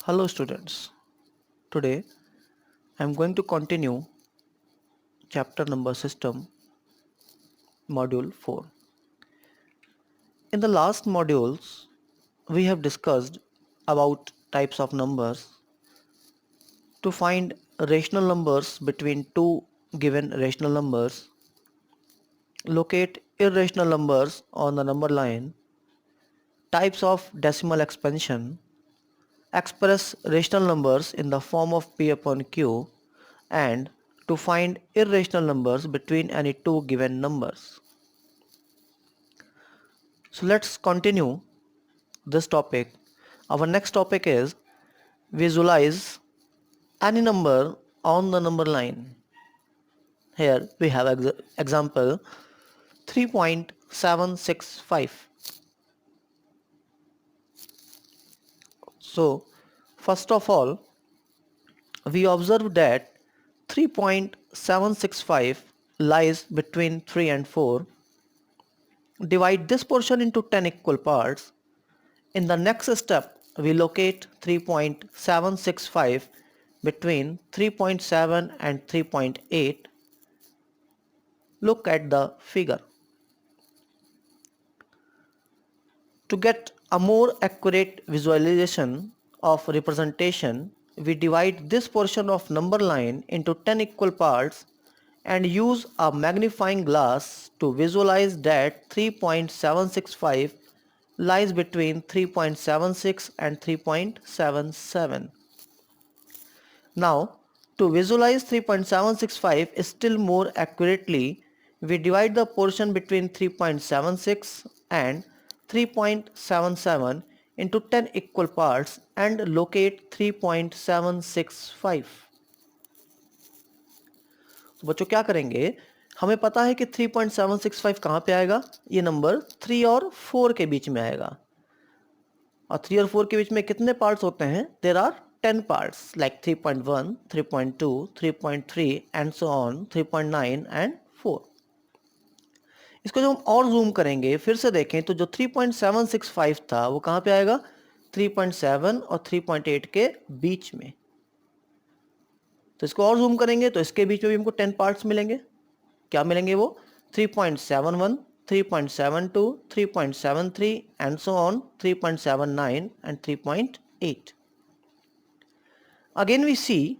Hello students, today I am going to continue chapter number system module 4. In the last modules we have discussed about types of numbers to find rational numbers between two given rational numbers, locate irrational numbers on the number line, types of decimal expansion, express rational numbers in the form of P upon Q, and to find irrational numbers between any two given numbers. So let's continue this topic. Our next topic is visualize any number on the number line. Here we have example 3.765. So first of all, we observe that 3.765 lies between 3 and 4. Divide this portion into 10 equal parts. In the next step, we locate 3.765 between 3.7 and 3.8. Look at the figure. To get a more accurate visualization of representation, we divide this portion of number line into 10 equal parts and use a magnifying glass to visualize that 3.765 lies between 3.76 and 3.77. Now, to visualize 3.765 still more accurately, we divide the portion between 3.76 and 3.77 into 10 equal parts and locate 3.765. तो बच्चों क्या करेंगे, हमें पता है कि 3.765 कहाँ पे आएगा, ये नंबर 3 और 4 के बीच में आएगा और 3 और 4 के बीच में कितने पार्ट्स होते हैं, there are 10 parts like 3.1, 3.2, 3.3 and so on, 3.9 and 4. इसको जब हम और जूम करेंगे फिर से देखें तो जो 3.765 था वो कहाँ पे आएगा, 3.7 और 3.8 के बीच में. तो इसको और जूम करेंगे तो इसके बीच में भी हमको 10 पार्ट्स मिलेंगे. क्या मिलेंगे वो, 3.71, 3.72, 3.73 and so on, 3.79 and 3.8. Again we see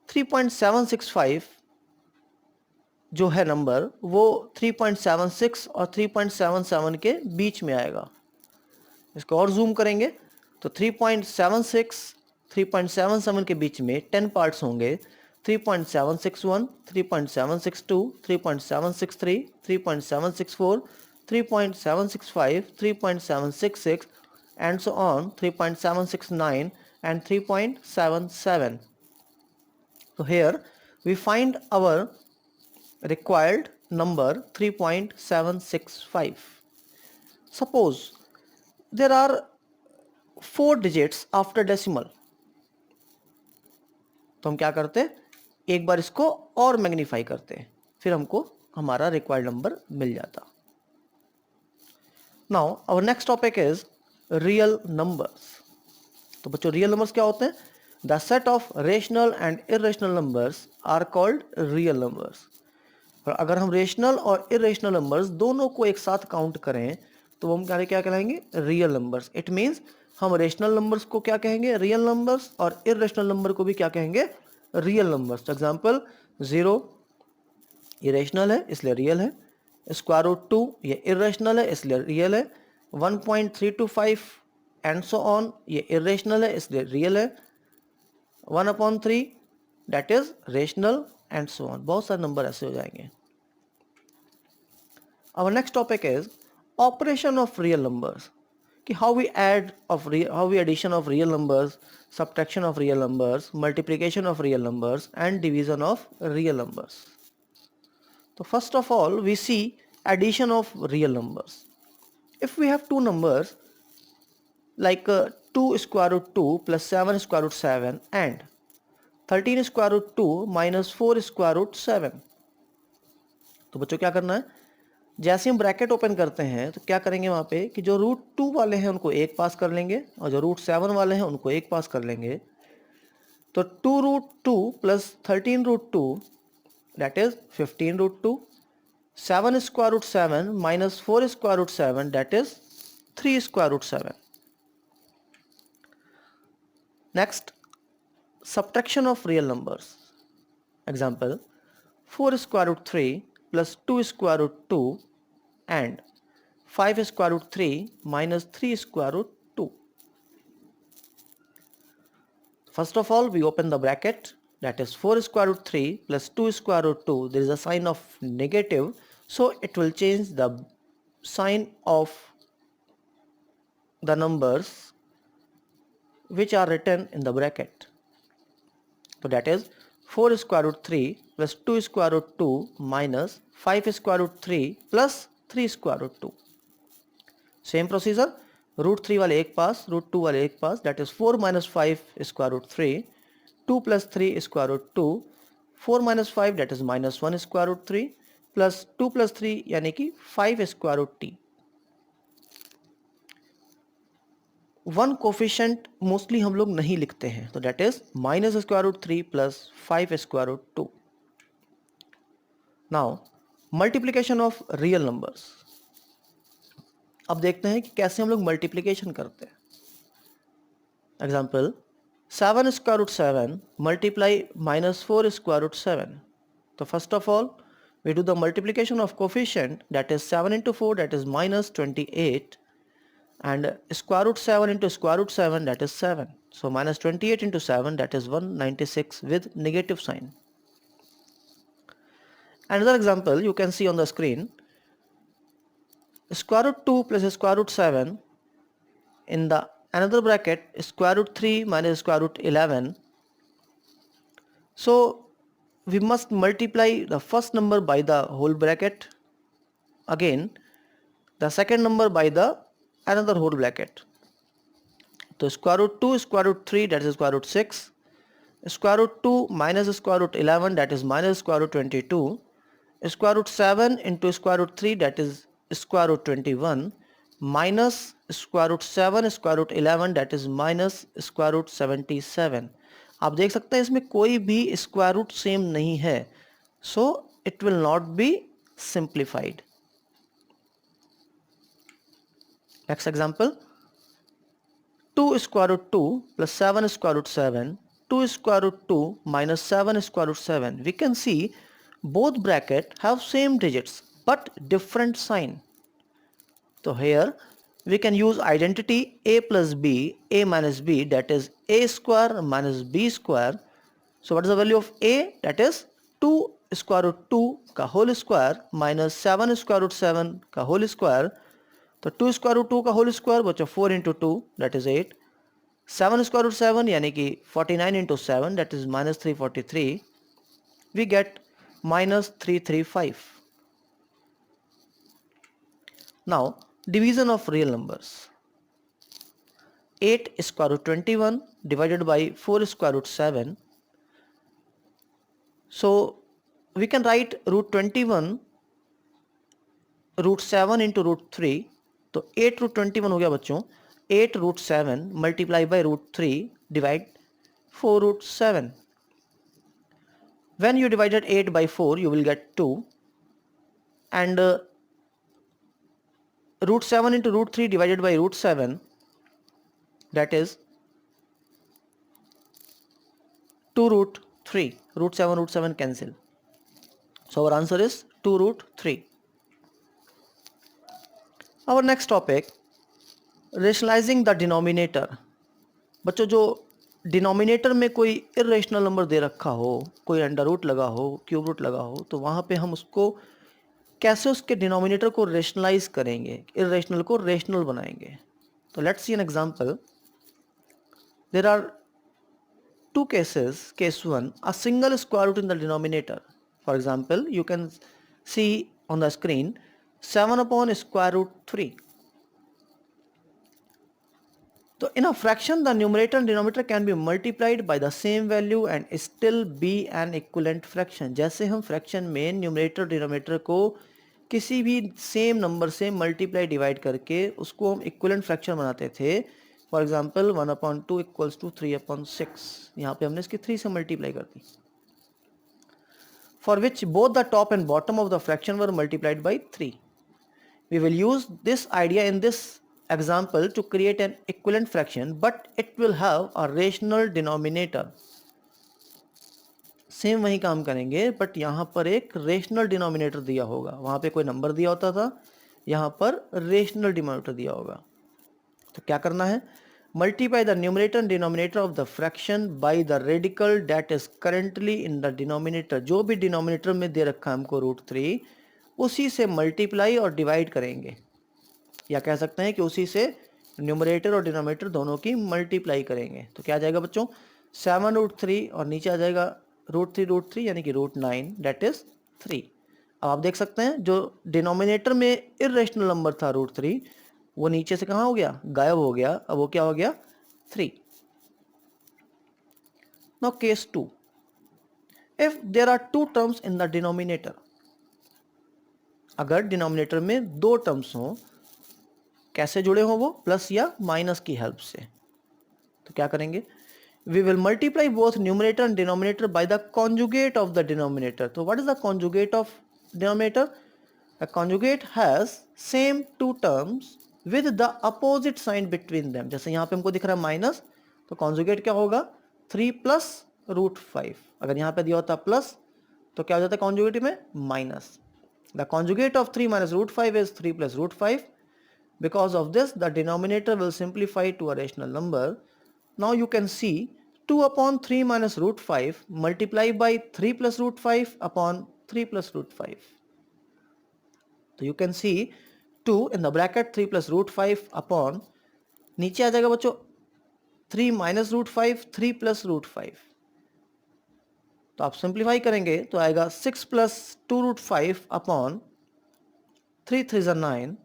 3.765 जो है नंबर वो 3.76 और 3.77 के बीच में आएगा. इसको और जूम करेंगे तो 3.76 3.77 के बीच में 10 पार्ट्स होंगे. 3.761, 3.762, 3.763, 3.764, 3.765, 3.766 and so on, 3.769 and 3.77. So here we find our required number 3.765. Suppose there are 4 digits after decimal. तो हम क्या करते हैं, एक बार इसको और मैग्नीफाई करते हैं, फिर हमको हमारा रिक्वायर्ड नंबर मिल जाता. Now our next topic is real numbers. तो बच्चों रियल नंबर्स क्या होते हैं, the set of rational and irrational numbers are called real numbers. और अगर हम रेशनल और इरेशनल नंबर्स दोनों को एक साथ काउंट करें तो हम क्या कहलाएंगे, रियल नंबर्स. इट मीन्स हम रेशनल नंबर्स को क्या कहेंगे, रियल नंबर्स, और इरेशनल नंबर को भी क्या कहेंगे, रियल नंबर्स. एग्जांपल 0 ये रेशनल है इसलिए रियल है, स्क्वायर रूट 2 ये इरेशनल है इसलिए रियल है, 1.325 एंड सो ऑन ये इरेशनल है इसलिए रियल है, 1/3 that is rational and so on. बहुत सारे नंबर ऐसे हो जाएंगे. Our next topic is operation of real numbers. कि how we addition of real numbers, subtraction of real numbers, multiplication of real numbers and division of real numbers. So first of all we see addition of real numbers. If we have two numbers like 2 square root 2 plus 7 square root 7 and 13 square root 2 minus 4 square root 7. तो बच्चों क्या करना है, जैसे हम bracket open करते हैं तो क्या करेंगे वहाँ पे कि जो रूट 2 वाले हैं उनको 1 पास कर लेंगे और जो रूट 7 वाले हैं उनको 1 पास कर लेंगे। तो 2 root 2 plus 13 root 2 that is 15 root 2, 7 square root 7 minus 4 square root 7 that is 3 square root 7। Next, subtraction of real numbers. Example, 4 square root 3 plus 2 square root 2 and 5 square root 3 minus 3 square root 2. First of all, we open the bracket, that is 4 square root 3 plus 2 square root 2. There is a sign of negative, so it will change the sign of the numbers which are written in the bracket. So that is 4 square root 3 plus 2 square root 2 minus 5 square root 3 plus 3 square root 2. Same procedure, root 3 वाले एक पास, root 2 वाले एक पास, that is 4 minus 5 square root 3, 2 plus 3 square root 2, 4 minus 5 that is minus 1 square root 3 plus 2 plus 3 यानी कि 5 square root t. One coefficient mostly हम लोग नहीं लिखते हैं, तो that is minus square root 3 plus 5 square root 2. Now multiplication of real numbers. अब देखते हैं कि कैसे हम लोग मल्टीप्लिकेशन करते हैं. Example, 7 square root 7 multiply minus 4 square root 7. तो first of all we do the multiplication of coefficient, that is 7 into 4 that is minus 28 and square root 7 into square root 7 that is 7. So minus 28 into 7 that is 196 with negative sign. Another example you can see on the screen, square root 2 plus square root 7 in the another bracket square root 3 minus square root 11. So we must multiply the first number by the whole bracket, again the second number by the another whole bracket. So square root 2 square root 3 that is square root 6, square root 2 minus square root 11 that is minus square root 22, square root 7 into square root 3 that is square root 21 minus square root 7 square root 11 that is minus square root 77. आप देख सकते हैं इसमें कोई भी square root same नहीं है, so it will not be simplified. Next example, 2 square root 2 plus 7 square root 7, 2 square root 2 minus 7 square root 7. We can see both bracket have same digits but different sign. So here we can use identity a plus b, a minus b, that is a square minus b square. So what is the value of a? That is 2 square root 2 का whole square minus 7 square root 7 का whole square. तो 2 square root 2 का whole square बचा 4 into 2 that is 8. 7 square root 7 यानी कि 49 into 7 that is minus 343. We get minus 335. Now division of real numbers. 8 square root 21 divided by 4 square root 7. So we can write root 21 root 7 into root 3. तो 8 root 21 हो गया बच्चों. 8 root 7 multiply by root 3 divide 4 root 7. When you divided 8 by 4 you will get 2, and root 7 into root 3 divided by root 7, that is 2 root 3. Root 7 cancel. So our answer is 2 root 3. Our next topic, rationalizing the denominator. बच्चों जो denominator में कोई irrational number दे रखा हो, कोई under root लगा हो, cube root लगा हो, तो वहाँ पे हम उसको कैसे उसके डिनोमिनेटर को रेशनलाइज करेंगे, इरेशनल को रेशनल बनाएंगे. तो let's see an example. There are two cases. Case 1, a single square root in the denominator. For example, you can see on the screen 7 upon square root 3. So in a fraction the numerator and denominator can be multiplied by the same value and still be an equivalent fraction. जैसे हम fraction में numerator denominator को किसी भी same number से multiply divide करके उसको हम इक्विवेलेंट फ्रैक्शन बनाते थे। फॉर एग्जांपल 1/2 इक्वल्स टू 3/6, यहाँ पे हमने इसकी 3 से मल्टीप्लाई कर दी। For which both the top and bottom of the fraction were multiplied by 3. We will use this idea in this example to create an equivalent fraction, but it will have a rational denominator. Same वही काम करेंगे, but यहाँ पर एक rational denominator दिया होगा। वहाँ पे कोई नंबर दिया होता था, यहाँ पर रेशनल डिनोमिनेटर दिया होगा। तो क्या करना है, multiply the numerator and denominator of the fraction by the radical that is currently in the denominator. जो भी डिनोमिनेटर में दे रखा है हमको √3, उसी से मल्टीप्लाई और डिवाइड करेंगे, या कह सकते हैं कि उसी से न्यूमरेटर और डिनोमिनेटर दोनों की मल्टीप्लाई करेंगे। तो क्या आ जाएगा बच्चों, 7√3 और नीचे आ जाएगा √3 यानी कि √9 दैट इज 3। अब आप देख सकते हैं जो डिनोमिनेटर में इरेशनल नंबर था √3, वो नीचे से कहाँ हो गया, गायब हो गया। अब वो क्या हो गया, 3। Now case 2, if there are 2 terms in the denominator. अगर डिनोमिनेटर में 2 टर्म्स हों, कैसे जुड़े हों वो, प्लस या माइनस की हेल्प से। तो क्या करेंगे, we will multiply both numerator and denominator by the conjugate of the denominator. तो what is the conjugate of denominator, a conjugate has same 2 terms with the opposite sign between them। जैसे यहाँ पे हमको दिख रहा है माइनस, तो conjugate क्या होगा, 3 प्लस √5। अगर यहाँ पे दिया होता प्लस, तो क्या हो जाता है कॉन्जुगेट में, minus. The conjugate of 3 minus √5 is 3 plus √5. Because of this, the denominator will simplify to a rational number. Now you can see 2/3 minus √5 multiplied by 3 plus √5 upon 3 plus √5. तो you can see 2 in the bracket 3 plus √5 upon, नीचे आ जाएगा बच्चों 3 minus √5, 3 plus √5। तो आप simplify करेंगे तो आएगा 6 plus 2√5 upon 3 3 9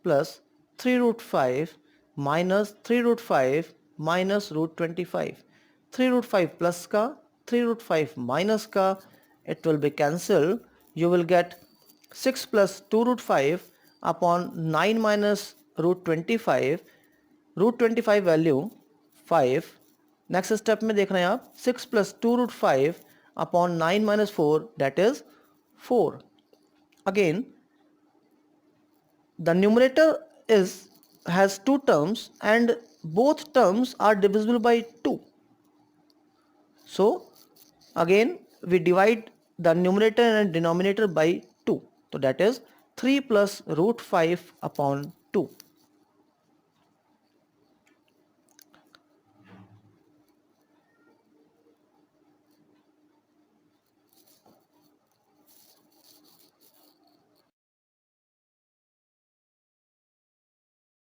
plus 3√5 minus 3√5 minus √25। 3√5 plus का, 3√5 माइनस का, it will be cancel. You will get 6 plus 2√5 upon 9 minus √25, √25 value 5। Next step में देख रहे हैं आप, 6 plus 2√5 upon 9 minus 4 that is 4। Again the numerator has 2 terms and both terms are divisible by 2. So again we divide the numerator and denominator by 2. So that is 3 plus √5 upon 2.